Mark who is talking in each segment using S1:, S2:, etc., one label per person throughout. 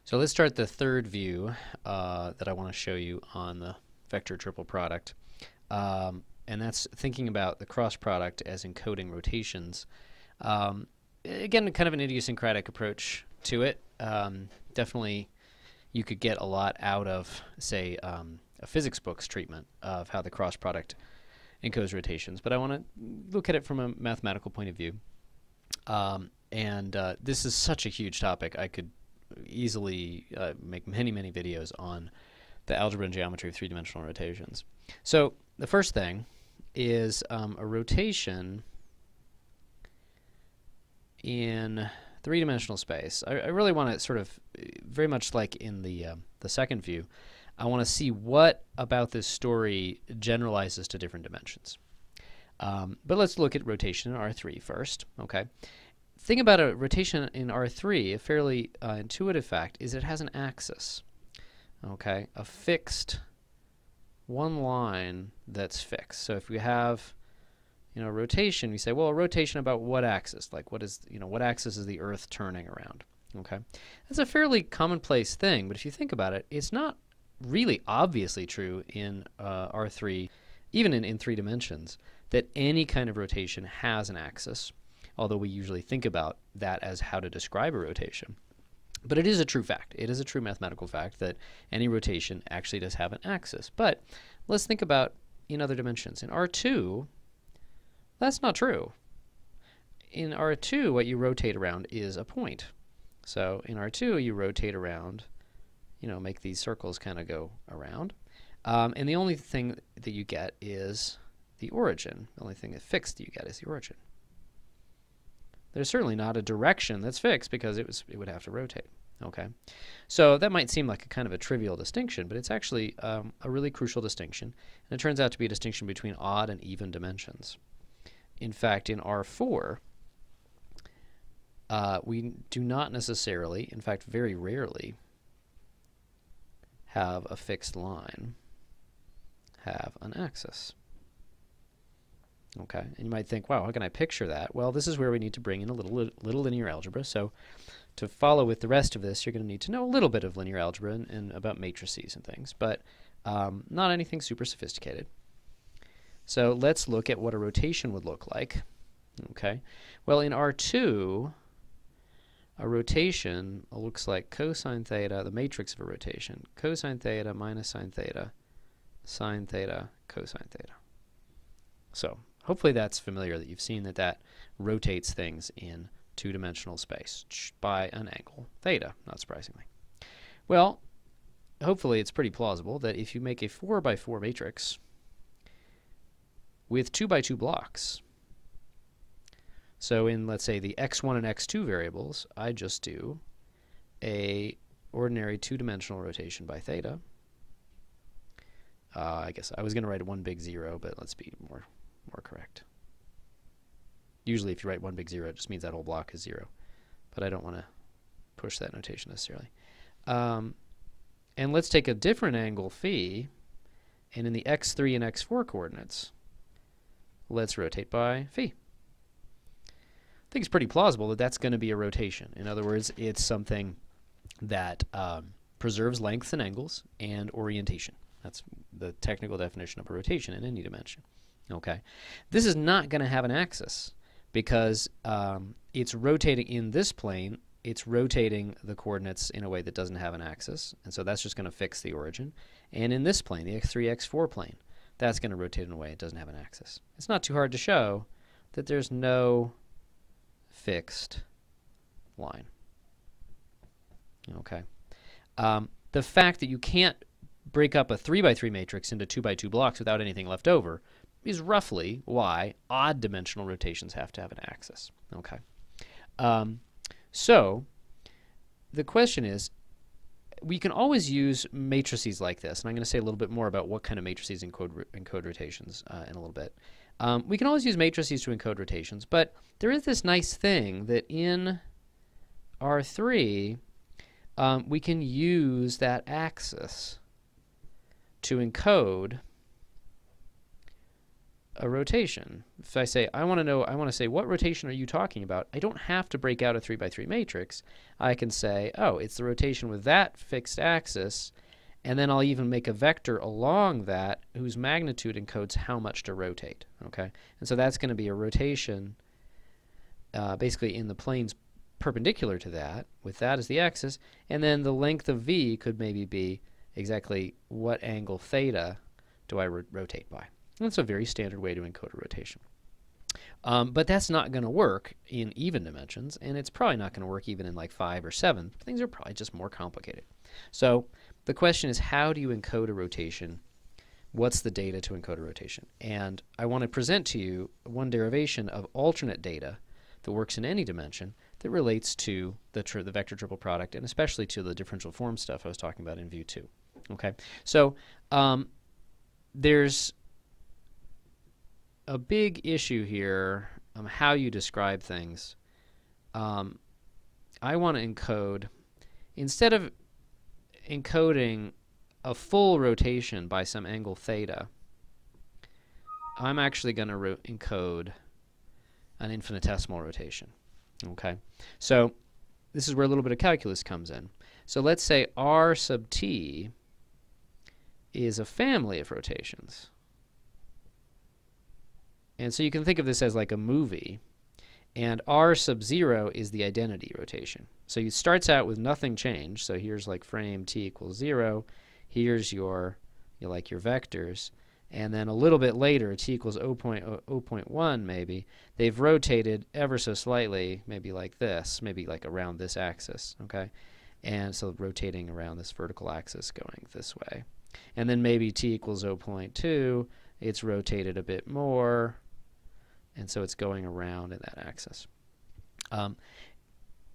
S1: So let's start the third view that I want to show you on the vector triple product. And that's thinking about the cross product as encoding rotations. Again, kind of an idiosyncratic approach to it. Definitely you could get a lot out of, say, a physics book's treatment of how the cross product encodes rotations. But I want to look at it from a mathematical point of view. This is such a huge topic. I could easily make many videos on the algebra and geometry of three-dimensional rotations. So the first thing is a rotation in three-dimensional space. I really want to sort of, very much like in the second view, I want to see what about this story generalizes to different dimensions. But let's look at rotation in R3 first. Okay. Thing about a rotation in R3, a fairly intuitive fact, is it has an axis. Okay, a fixed one line that's fixed. So if we have, rotation, we say, well, a rotation about what axis? Like what is, what axis is the Earth turning around? Okay, that's a fairly commonplace thing, but if you think about it, it's not really obviously true in R3, even in three dimensions, that any kind of rotation has an axis. Although we usually think about that as how to describe a rotation. But it is a true fact. It is a true mathematical fact that any rotation actually does have an axis. But let's think about in other dimensions. In R2, that's not true. In R2, what you rotate around is a point. So in R2, you rotate around, make these circles kind of go around. And the only thing that you get is the origin. The only thing that's fixed that you get is the origin. There's certainly not a direction that's fixed because it would have to rotate. Okay, so that might seem like a kind of a trivial distinction, but it's actually a really crucial distinction, and it turns out to be a distinction between odd and even dimensions. In fact, in R4, we do not necessarily, in fact, very rarely, have a fixed line have an axis. Okay, and you might think, wow, how can I picture that? Well, this is where we need to bring in a little linear algebra. So to follow with the rest of this, you're going to need to know a little bit of linear algebra and about matrices and things, but not anything super sophisticated. So let's look at what a rotation would look like. Okay, well, in R2, a rotation looks like cosine theta, the matrix of a rotation, cosine theta minus sine theta, cosine theta. So hopefully that's familiar, that you've seen that rotates things in two-dimensional space by an angle theta, not surprisingly. Well, hopefully it's pretty plausible that if you make a 4x4 matrix with 2x2 blocks, so in, let's say, the x1 and x2 variables, I just do a ordinary two-dimensional rotation by theta. I guess I was going to write one big 0, but let's be more correct. Usually if you write one big 0, it just means that whole block is 0. But I don't want to push that notation necessarily. And let's take a different angle phi, and in the x3 and x4 coordinates, let's rotate by phi. I think it's pretty plausible that that's going to be a rotation. In other words, it's something that preserves lengths and angles and orientation. That's the technical definition of a rotation in any dimension. Okay, this is not going to have an axis because it's rotating in this plane. It's rotating the coordinates in a way that doesn't have an axis, and so that's just going to fix the origin. And in this plane, the x3, x4 plane, that's going to rotate in a way it doesn't have an axis. It's not too hard to show that there's no fixed line. Okay, the fact that you can't break up a 3x3 matrix into 2x2 blocks without anything left over is roughly why odd dimensional rotations have to have an axis. Okay, so the question is, we can always use matrices like this, and I'm going to say a little bit more about what kind of matrices encode rotations in a little bit. We can always use matrices to encode rotations, but there is this nice thing that in R3 we can use that axis to encode a rotation. If I say, I want to say, what rotation are you talking about? I don't have to break out a 3 by 3 matrix. I can say, oh, it's the rotation with that fixed axis, and then I'll even make a vector along that whose magnitude encodes how much to rotate. Okay, and so that's going to be a rotation basically in the planes perpendicular to that, with that as the axis, and then the length of v could maybe be exactly what angle theta do I rotate by. That's a very standard way to encode a rotation. But that's not going to work in even dimensions, and it's probably not going to work even in like 5 or 7. Things are probably just more complicated. So the question is, how do you encode a rotation? What's the data to encode a rotation? And I want to present to you one derivation of alternate data that works in any dimension that relates to the vector triple product, and especially to the differential form stuff I was talking about in view 2. Okay, so there's a big issue here how you describe things. I want to encode, instead of encoding a full rotation by some angle theta, I'm actually going to encode an infinitesimal rotation. Okay, so this is where a little bit of calculus comes in. So let's say r sub t is a family of rotations. And so you can think of this as like a movie, and r sub 0 is the identity rotation. So it starts out with nothing changed. So here's like frame t equals 0. Here's your vectors. And then a little bit later, t equals 0.1 maybe, they've rotated ever so slightly, maybe like this, maybe like around this axis, okay? And so rotating around this vertical axis going this way. And then maybe t equals 0.2, it's rotated a bit more, and so it's going around in that axis.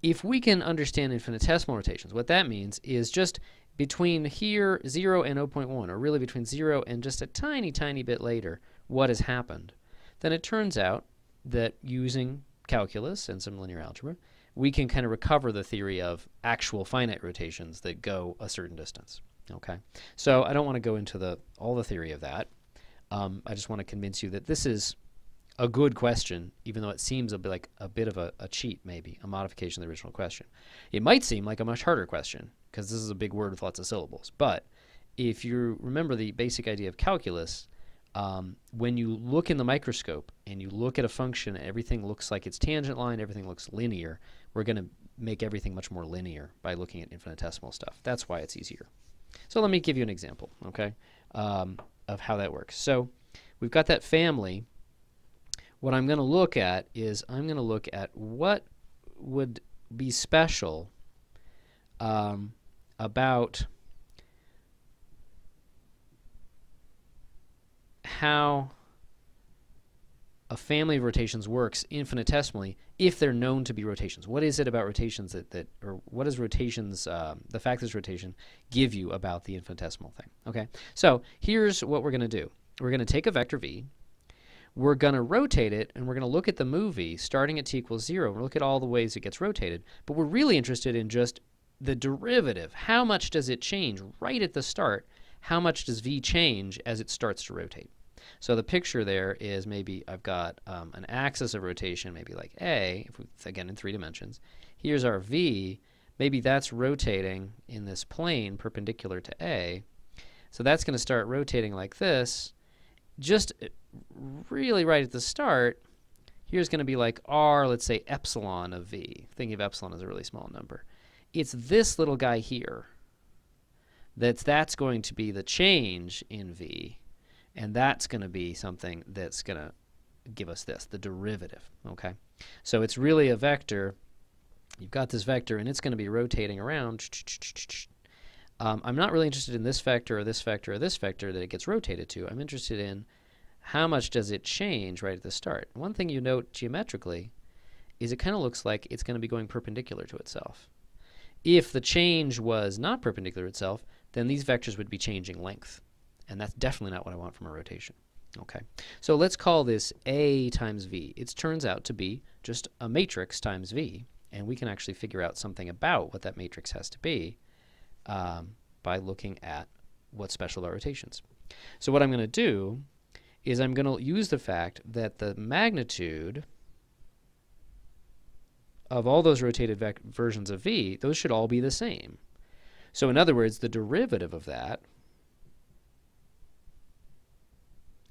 S1: If we can understand infinitesimal rotations, what that means is just between here, 0 and 0.1, or really between 0 and just a tiny, tiny bit later, what has happened, then it turns out that using calculus and some linear algebra, we can kind of recover the theory of actual finite rotations that go a certain distance. Okay, so I don't want to go into all the theory of that. I just want to convince you that this is a good question, even though it seems a bit of a cheat, maybe, a modification of the original question. It might seem like a much harder question, because this is a big word with lots of syllables. But if you remember the basic idea of calculus, when you look in the microscope and you look at a function, everything looks like its tangent line, everything looks linear. We're going to make everything much more linear by looking at infinitesimal stuff. That's why it's easier. So let me give you an example, okay, of how that works. So we've got that family. What I'm going to look at is I'm going to look at what would be special about how a family of rotations works infinitesimally if they're known to be rotations. What is it about rotations or what does rotations, the fact that it's rotation, give you about the infinitesimal thing? Okay, so here's what we're going to do. We're going to take a vector v. We're going to rotate it, and we're going to look at the movie starting at t equals 0. We'll look at all the ways it gets rotated. But we're really interested in just the derivative. How much does it change right at the start? How much does v change as it starts to rotate? So the picture there is maybe I've got an axis of rotation, maybe like A, again in 3 dimensions. Here's our v. Maybe that's rotating in this plane perpendicular to A. So that's going to start rotating like this. Just really right at the start, here's going to be like r, let's say epsilon of v. Thinking of epsilon as a really small number. It's this little guy here that's going to be the change in v, and that's going to be something that's going to give us this, the derivative. Okay, so it's really a vector. You've got this vector, and it's going to be rotating around. I'm not really interested in this vector or this vector or this vector that it gets rotated to. I'm interested in how much does it change right at the start. One thing you note geometrically is it kind of looks like it's going to be going perpendicular to itself. If the change was not perpendicular to itself, then these vectors would be changing length. And that's definitely not what I want from a rotation. Okay, so let's call this A times V. It turns out to be just a matrix times V, and we can actually figure out something about what that matrix has to be by looking at what's special about rotations. So what I'm going to do is I'm going to use the fact that the magnitude of all those rotated versions of v, those should all be the same. So in other words, the derivative of that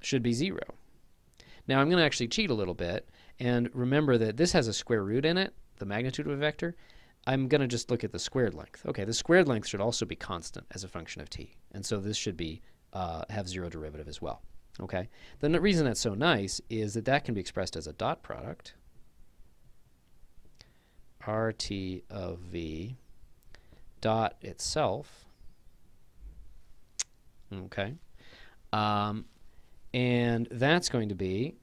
S1: should be 0. Now I'm going to actually cheat a little bit and remember that this has a square root in it, the magnitude of a vector. I'm going to just look at the squared length. Okay, the squared length should also be constant as a function of t, and so this should be have 0 derivative as well. Okay, the reason that's so nice is that that can be expressed as a dot product, RT of v dot itself. Okay, and that's going to be,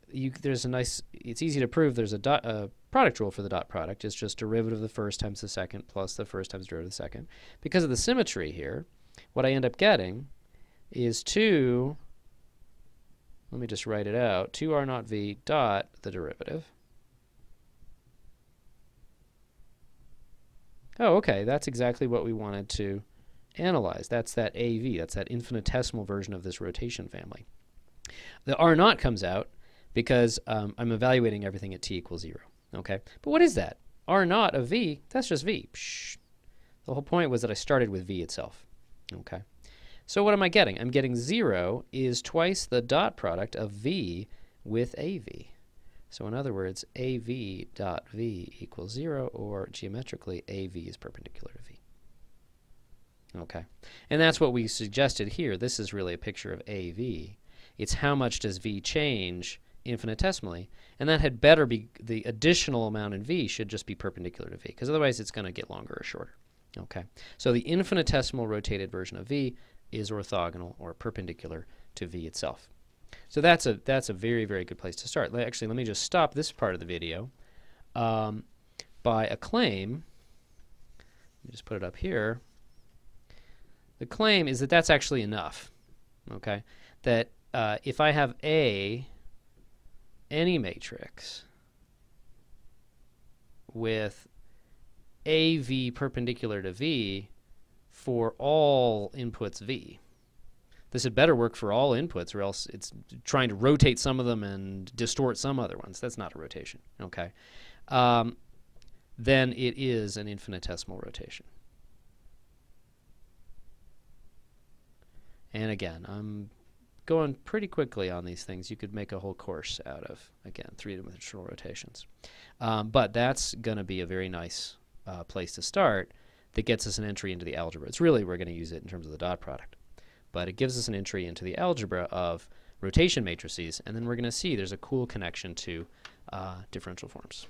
S1: there's a nice, it's easy to prove there's a product rule for the dot product. It's just derivative of the first times the second plus the first times derivative of the second. Because of the symmetry here, what I end up getting is 2, let me just write it out, 2r naught v dot the derivative. Oh, okay, that's exactly what we wanted to analyze. That's that AV, that's that infinitesimal version of this rotation family. The r naught comes out because I'm evaluating everything at t equals 0. Okay, but what is that? R naught of v, that's just v. Psh. The whole point was that I started with v itself. Okay, so what am I getting? I'm getting 0 is twice the dot product of v with av. So in other words, av dot v equals 0, or geometrically, av is perpendicular to v. Okay, and that's what we suggested here. This is really a picture of av. It's how much does v change infinitesimally, and that had better be, the additional amount in v should just be perpendicular to v, because otherwise it's going to get longer or shorter. Okay, so the infinitesimal rotated version of v is orthogonal or perpendicular to v itself. So that's a very, very good place to start. Actually, let me just stop this part of the video by a claim. Let me just put it up here. The claim is that that's actually enough. Okay, that if I have any matrix with AV perpendicular to V for all inputs V. This had better work for all inputs, or else it's trying to rotate some of them and distort some other ones. That's not a rotation. Okay, then it is an infinitesimal rotation. And again, I'm going pretty quickly on these things. You could make a whole course out of, again, three-dimensional rotations. But that's going to be a very nice place to start that gets us an entry into the algebra. It's really, we're going to use it in terms of the dot product. But it gives us an entry into the algebra of rotation matrices, and then we're going to see there's a cool connection to differential forms.